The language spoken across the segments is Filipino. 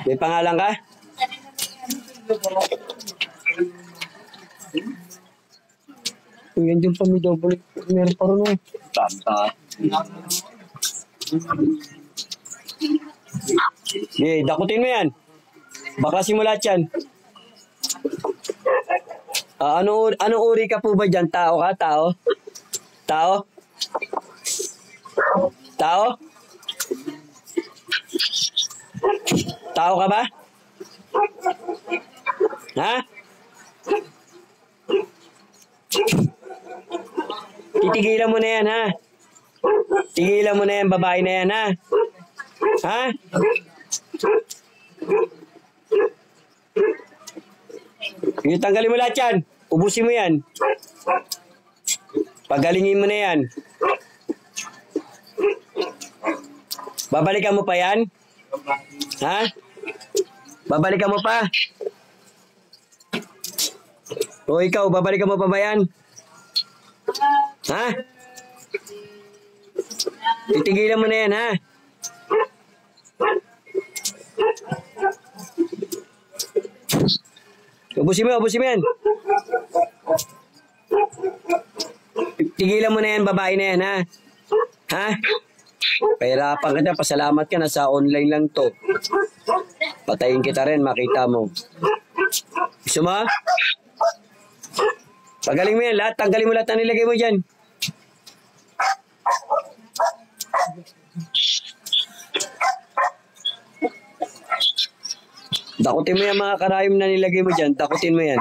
May pangalan ka? Yan din pa may double. Meron pa rin. Tanta. Okay, dakutin mo yan. Baklasin mo lahat yan. Ano uri ka po ba dyan? Tao ka? Tao? Tao? Tao? Tao ka ba? Ha? Titigilan mo na yan, ha? Tigilan mo na yan, babae na yan, ha? Ha? Yung tanggalin mo lahat yan. Ubusin mo yan. Pagalingin mo na yan. Babalikan mo pa yan? Ha? Babalikan mo pa? O ikaw, babalikan mo pa ba yan? Ha? Titigilan mo na yan, ha? Ubusin mo yan. Tigilan mo na yan, babae na yan, ha? Ha? Pahirapan kita, pasalamat ka na sa online lang to. Patayin kita rin, makita mo. Gusto mo? Pagaling mo yan, lahat. Tanggalin mo lahat na nilagay mo dyan. Dakutin mo yan mga karayom na nilagay mo dyan. Dakutin mo yan.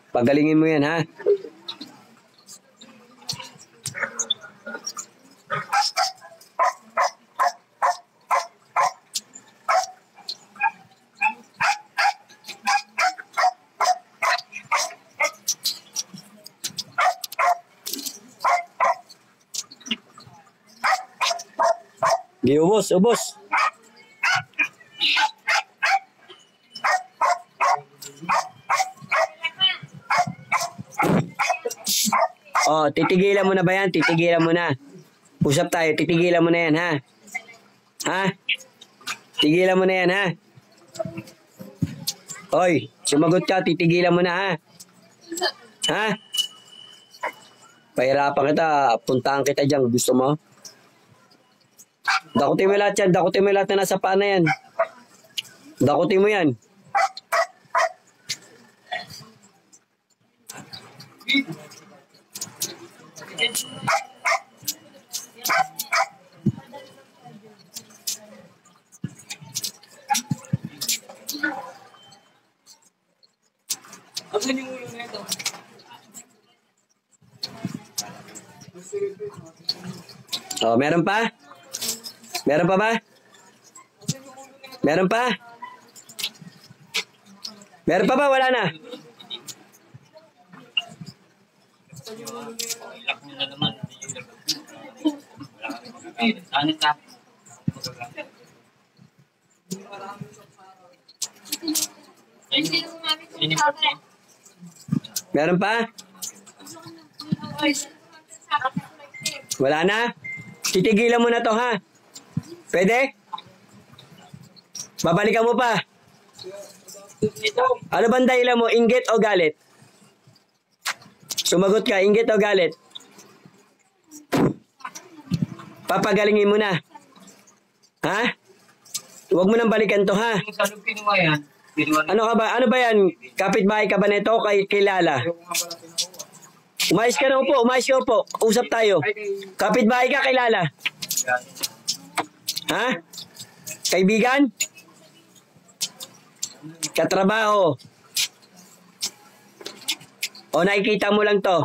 Pagalingin mo yan, ha? Di ubos. Oh, titigilan mo na ba yan? Titigilan mo na. Usap tayo, titigilan mo na yan, ha? Ha? Tigilan mo na yan, ha? Oy, sumagot ka, titigilan mo na, ha? Ha? Pahirapan kita, puntahan kita dyan. Gusto mo? Dakutin mo lahat yan. Dakutin mo lahat na nasa paa na yan. Dakutin mo yan. Oh, meron pa? Meron pa ba? Meron pa? Meron pa ba? Wala na? Meron pa? Wala na? Titigilan mo na to, ha? Pwede? Babalikan mo pa? Ano bang dahilan mo? Inggit o galit? Sumagot ka, inggit o galit? Papagalingin mo na. Ha? Huwag mo nang balikan to, ha? Ano ka ba? Ano ba yan? Kapitbahay ka ba nito o kilala? Umayos ka na upo. Umayos ka upo. Usap tayo. Kapitbahay ka, kilala? Ha? Kaibigan? Katrabaho? O nakikita mo lang to?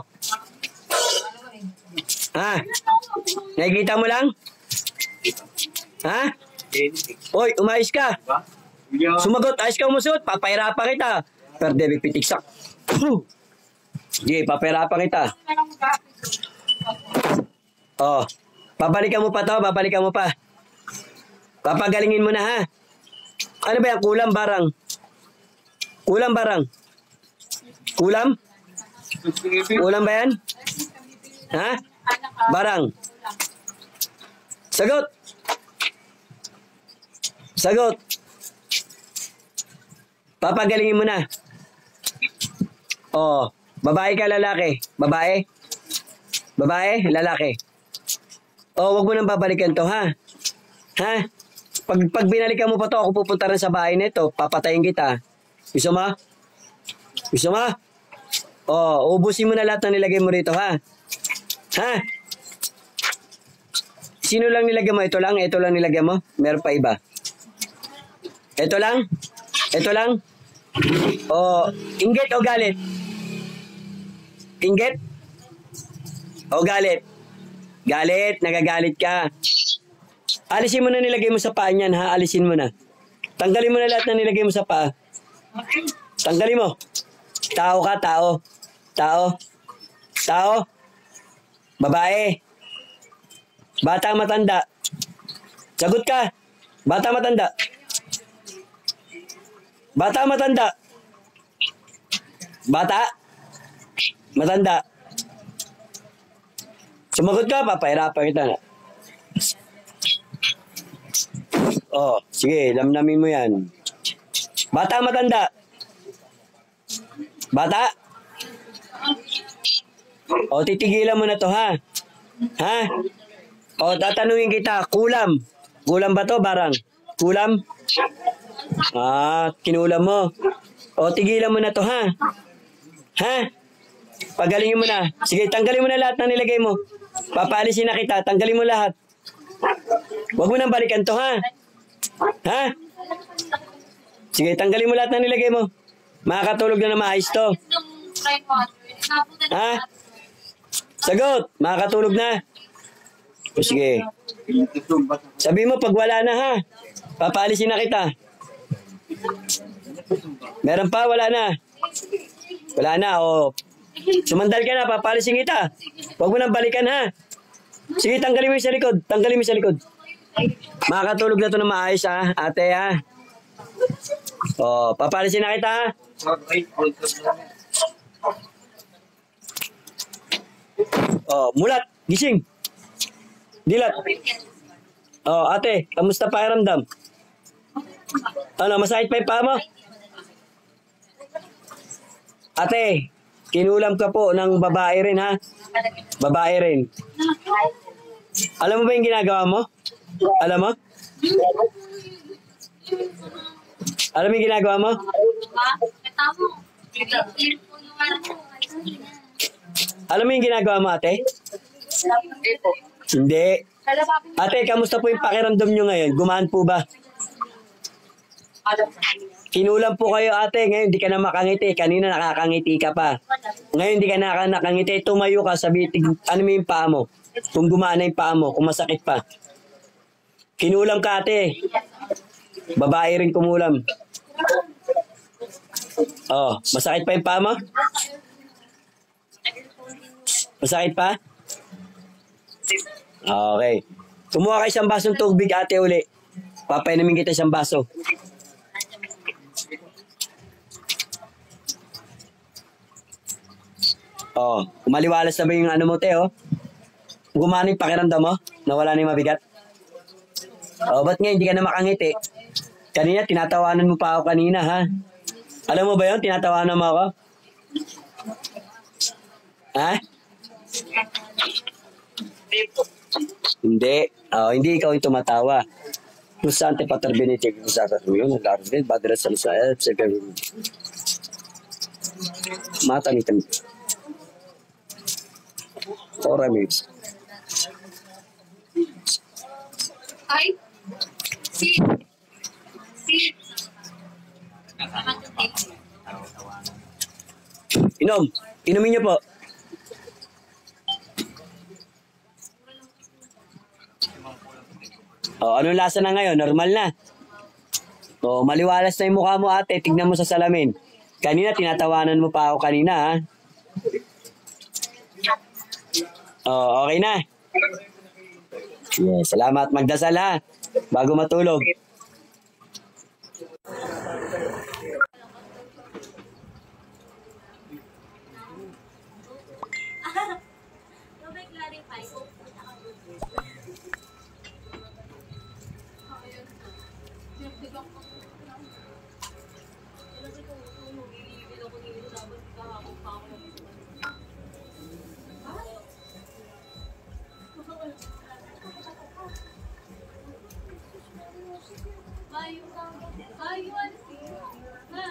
Ha? Nakikita mo lang? Ha? Oy, umayos ka. Sumagot, ayos ka umusot. Papahirapan kita. Perde, pitiksak. Sige, papahirapan kita. Oh, babalikan mo pa to, babalikan mo pa. Papagalingin mo na, ha? Ano ba yan? Kulam barang? Kulam barang? Kulam? Ulam ba yan? Ha? Barang. Sagot. Sagot. Papagalingin mo na. Oh, babae ka, lalaki? Babae? Babae? Lalaki? Oh, wag mo nang babalikan to, ha? Ha? Pag binalikan mo pa to, ako pupunta rin sa bahay nito. Papatayin kita. Gusto mo? Gusto mo? Oh, ubusin mo na lahat ng nilagay mo rito, ha? Ha? Sino lang nilagay mo? Ito lang? Ito lang nilagay mo? Meron pa iba? Ito lang? Ito lang? Oh, inggit o galit? Inggit? O galit? Galit, nagagalit ka. Alisin mo na nilagay mo sa paa niyan, ha? Alisin mo na. Tanggalin mo na lahat na nilagay mo sa paa. Tanggalin mo. Tao ka, tao. Tao. Tao. Babae. Bata, matanda. Sagot ka. Bata, matanda. Bata, matanda. Bata. Matanda. Sumagot ka, papahirapan kita na. Oh, sige, lamnamin mo yan. Bata, matanda. Bata? O, titigilan mo na to, ha? Ha? O, tatanungin kita, kulam. Kulam ba to, barang? Kulam? Ah, kinulam mo. O, tigilan mo na to, ha? Ha? Pagalingin mo na. Sige, tanggalin mo na lahat ng nilagay mo. Papaalisin na kita, tanggalin mo lahat. Huwag mo nang balikan to, ha? Ha? Sige, tanggalin mo lahat ng nilagay mo. Makakatulog na maayos to. Ha? Sagot, makakatulog na. O sige. Sabi mo, pag wala na, ha? Papaalisin na kita. Meron pa, wala na. Wala na, o. Sumandal ka na, papaalisin kita. Huwag mo nang balikan, ha? Sige, tanggalin mo yung sa likod. Tanggalin mo yung sa likod. Makakatulog na to na maayos, ha? Ate, ha? O, papalisin na kita, ha? O, mulat. Gising. Dilat. O, ate, kamusta pakiramdam? Ano, masakit pa yung paa mo? Ate, kinulam ka po ng babae rin, ha? Babae rin. Alam mo ba yung ginagawa mo? Alam mo? Alam mo yung ginagawa mo? Alam mo yung ginagawa mo, ate? Hindi. Ate, kamusta po yung pakiramdam nyo ngayon? Gumaan po ba? Kinulam po kayo, ate. Ngayon, di ka na makangiti. Kanina nakakangiti ka pa. Ngayon, di ka na nakangiti. Tumayo ka, sabi, ano mo yung paa mo? Kung gumana yung paa mo, kung masakit pa. Kinulam ka, ate. Babae rin kumulam. Oh, masakit pa yung paa mo? Masakit pa? Okay. Kumuha ka isang basong tubig, ate, uli. Papainumin kita isang baso. Oh, kumaliwalas na ba yung ano mo, te, oh? Gumana yung pakiramdam mo? Nawala na yung mabigat? Oh, ba't nga hindi ka na makangiti? Kanina, tinatawanan mo pa ako kanina, ha? Alam mo ba yun? Tinatawanan mo ako? Ha? Hindi. Oh, hindi ikaw yung tumatawa. Kung saan te patarbiniti ko sa katuyo, naglarin, badras sa lusaya, sa gawin. Matamitan. Oramix. Ay, si, Inom. Inumin niyo po. Oh, anong lasa na ngayon? Normal na. Oh, maliwalas na yung mukha mo, ate. Tignan mo sa salamin. Kanina, tinatawanan mo pa ako kanina, ha? Oh, okay na. Yes, salamat. Magdasal, ha? Bago matulog. Ayaw ka. Ayaw, ano? Ha?